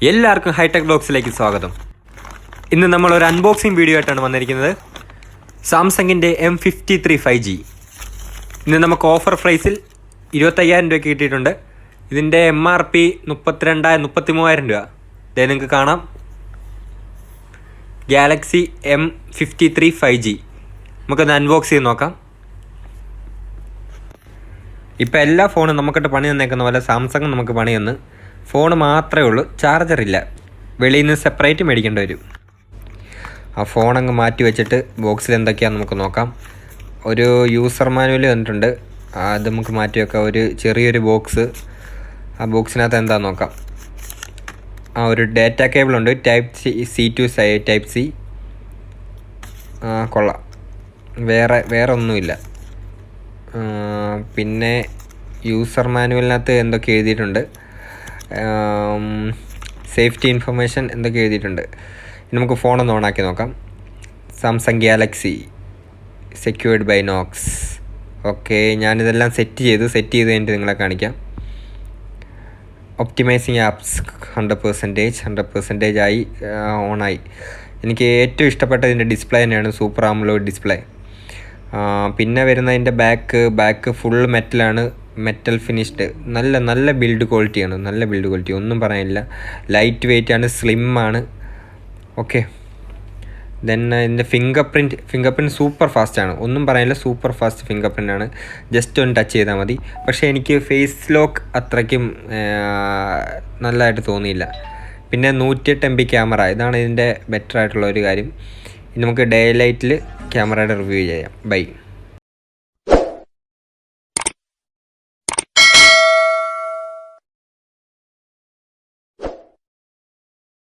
എല്ലാവർക്കും ഹൈടെക് ബ്ലോഗ്സിലേക്ക് സ്വാഗതം. ഇന്ന് നമ്മൾ ഒരു അൺബോക്സിങ് വീഡിയോ ആയിട്ടാണ് വന്നിരിക്കുന്നത്. സാംസങ്ങിൻ്റെ M53 5G ഇന്ന് നമുക്ക് ഓഫർ പ്രൈസിൽ 25,000 രൂപയ്ക്ക് കിട്ടിയിട്ടുണ്ട്. ഇതിൻ്റെ MRP 33,000 രൂപ. ഇതേ നിങ്ങൾക്ക് കാണാം, ഗാലക്സി M53 5G. നമുക്കൊന്ന് അൺബോക്സ് ചെയ്ത് നോക്കാം. ഇപ്പോൾ എല്ലാ ഫോണും നമുക്കിട്ട് പണി തന്നേക്കുന്ന പോലെ സാംസങ് നമുക്ക് പണി തന്ന്. ഫോൺ മാത്രമേ ഉള്ളൂ, ചാർജറില്ല. വെളിയിൽ നിന്ന് സെപ്പറേറ്റ് മേടിക്കേണ്ടി വരും. ആ ഫോണങ്ങ് മാറ്റി വെച്ചിട്ട് ബോക്സിൽ എന്തൊക്കെയാണെന്ന് നമുക്ക് നോക്കാം. ഒരു യൂസർ മാനുവൽ വന്നിട്ടുണ്ട്, അത് നമുക്ക് മാറ്റി വെക്കാം. ഒരു ചെറിയൊരു ബോക്സ്, ആ ബോക്സിനകത്ത് എന്താണെന്ന് നോക്കാം. ഒരു ഡാറ്റ കേബിളുണ്ട്, Type-C to Type-C. കൊള്ളാം, വേറെ ഒന്നുമില്ല. പിന്നെ യൂസർ മാനുവലിനകത്ത് എന്തൊക്കെ എഴുതിയിട്ടുണ്ട്, സേഫ്റ്റി ഇൻഫർമേഷൻ എന്തൊക്കെ എഴുതിയിട്ടുണ്ട്. ഇനി നമുക്ക് ഫോണൊന്ന് ഓണാക്കി നോക്കാം. Samsung Galaxy secured by Knox. Okay, ഞാനിതെല്ലാം സെറ്റ് ചെയ്ത് കഴിഞ്ഞിട്ട് നിങ്ങളെ കാണിക്കാം. ഒപ്റ്റിമൈസിങ് ആപ്സ് 100% ആയി, ഓണായി. എനിക്ക് ഏറ്റവും ഇഷ്ടപ്പെട്ട ഇതിൻ്റെ ഡിസ്പ്ലേ തന്നെയാണ്, സൂപ്പർ ആംലോഡ് ഡിസ്പ്ലേ. പിന്നെ വരുന്നതിൻ്റെ ബാക്ക് ഫുൾ മെറ്റലാണ്, മെറ്റൽ ഫിനിഷ്ഡ്. നല്ല ബിൽഡ് ക്വാളിറ്റിയാണ്, ഒന്നും പറയാനില്ല. ലൈറ്റ് വെയ്റ്റ് ആണ്, സ്ലിം ആണ്. ഓക്കെ, ദെൻ ഇതിൻ്റെ ഫിംഗർ പ്രിൻറ്റ് സൂപ്പർ ഫാസ്റ്റാണ്, ഒന്നും പറയാനില്ല. സൂപ്പർ ഫാസ്റ്റ് ഫിംഗർ പ്രിൻ്റാണ്. ജസ്റ്റ് ഒന്ന് ടച്ച് ചെയ്താൽ മതി. പക്ഷേ എനിക്ക് ഫേസ് ലോക്ക് അത്രയ്ക്കും നല്ലതായിട്ട് തോന്നിയില്ല. പിന്നെ 108 MB ക്യാമറ, ഇതാണ് ഇതിൻ്റെ ബെറ്റർ ആയിട്ടുള്ള ഒരു കാര്യം. ഇനി നമുക്ക് ഡേ ലൈറ്റിൽ ക്യാമറയുടെ റിവ്യൂ ചെയ്യാം. ബൈ.